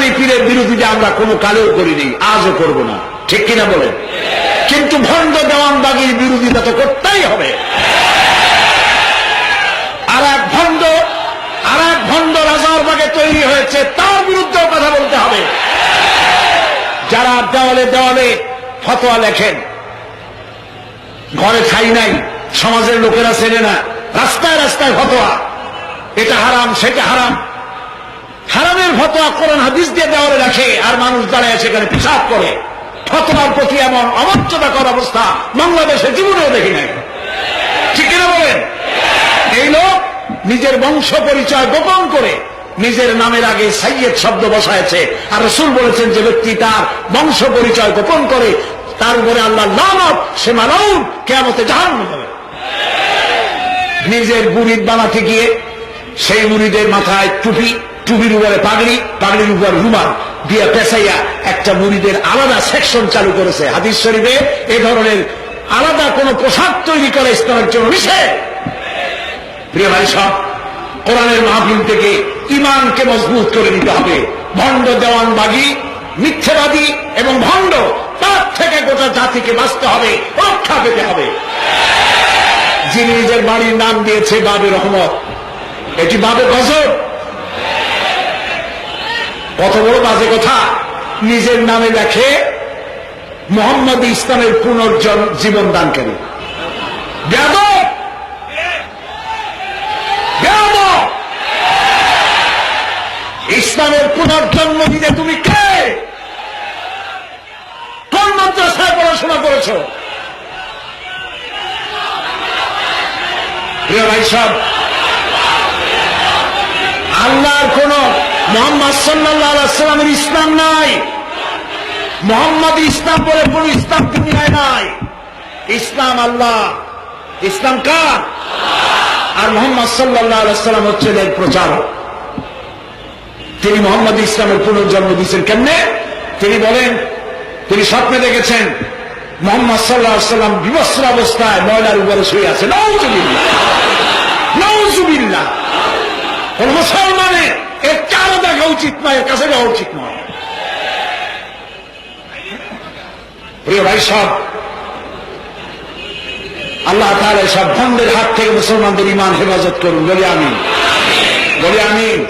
ইসলামী পীরের বিরোধিতা আমরা কোনো কালেও করিনি, আজও করব না, ঠিক কিনা বলেন? কিন্তু ভণ্ড দেওয়ানবাগির বিরোধিতা তো করতেই হবে। আর এক ভণ্ড রাজারবাগে তৈরি হয়েছে, তার বিরুদ্ধেও কথা বলতে হবে। যারা দেওয়ালে দেওয়ালে ফতোয়া লেখেন, ঘরে ঠাই নাই, সমাজের লোকেরা চেনে না, রাস্তায় রাস্তায় ফতোয়া, এটা হারাম সেটা হারাম, হারামের ফতোয়া কোরআন হাদিস দিয়ে দেওয়ালে রাখে, আর মানুষ দাঁড়ায় সেখানে পেশাব করে। ফতোয়ার প্রতি এমন অমর্যাদাকর অবস্থা বাংলাদেশে জীবনেও দেখি নাই, ঠিক কিনা বলেন? এই লোক নিজের বংশ পরিচয় গোপন করে নিজের নামের আগে সাইয়েদ শব্দ বসায়ছে, আর রাসূল বলেছেন যে ব্যক্তি তার বংশ পরিচয় গোপন করে তার উপরে আল্লাহ লানত, সে মালাউন, কিয়ামতে জাহান্নামে যাবে। নিজের মুরিদ বানাতে গিয়ে সেই মুরিদের মাথায় টুপি, টুপির উপরে পাগড়ি, পাগড়ির উপর রুমাল দিয়ে পেঁচাইয়া একটা মুরিদের আলাদা সেকশন চালু করেছে। হাদিস শরীফে এ ধরনের আলাদা কোন পোশাক তৈরি করে ইসলামের জন্য নিষেধ। প্রিয় ভাই সব, কোরআনের মাহফিল থেকে ঈমানকে মজবুত করে নিতে হবে। ভণ্ড দেওয়ানবাগী, মিথ্যাবাদী এবং ভণ্ড, তার থেকে গোটা জাতিকে বাঁচতে হবে, রক্ষা পেতে হবে। যিনি নিজের বাড়ির নাম দিয়েছে বাবে রহমত, এটি বাবে গজব। কত বড় বাজে কথা! নিজের নামে লেখে মোহাম্মদ ইসলামের পুনর্জীবন দানকারী। বেয়াদব! বেয়াদব! ইসলামের পুনর্জন্ম দিতে তুমি কে? কোন মাদ্রাসায় পড়াশোনা করেছো? প্রিয় ভাই সব, আল্লাহর কোন মুহাম্মদ সাল্লাল্লাহু আলাইহি ওয়াসাল্লামের ইসলাম নাই। মুহাম্মদ ইসলাম বলে কোন ইসলাম দুনিয়ায় নাই। ইসলাম আল্লাহ, ইসলাম কার? আর মুহাম্মদ সাল্লাল্লাহু আলাইহি ওয়াসাল্লাম হচ্ছেন এর প্রচারক। তিনি মুহাম্মদ ইসলামের পুনর্জন্ম দিয়েছেন কেমনে? তিনি বলেন, তিনি স্বপ্নে দেখেছেন মুহাম্মদ সাল্লাল্লাহু আলাইহি ওয়াসাল্লাম বিবস্ত্র অবস্থায় ময়লার উপরে শুয়ে আছে। নাউজুবিল্লাহ, নাউজুবিল্লাহ। কোন মুসলমানের এর চারও দেখা উচিত নয়, এর কাছে যাওয়া উচিত নয়। প্রিয় ভাই সব, আল্লাহ তাআলা সব ভণ্ডের হাত থেকে মুসলমানদের ঈমান হেফাজত করুন। বলি আমিন, বলি আমিন।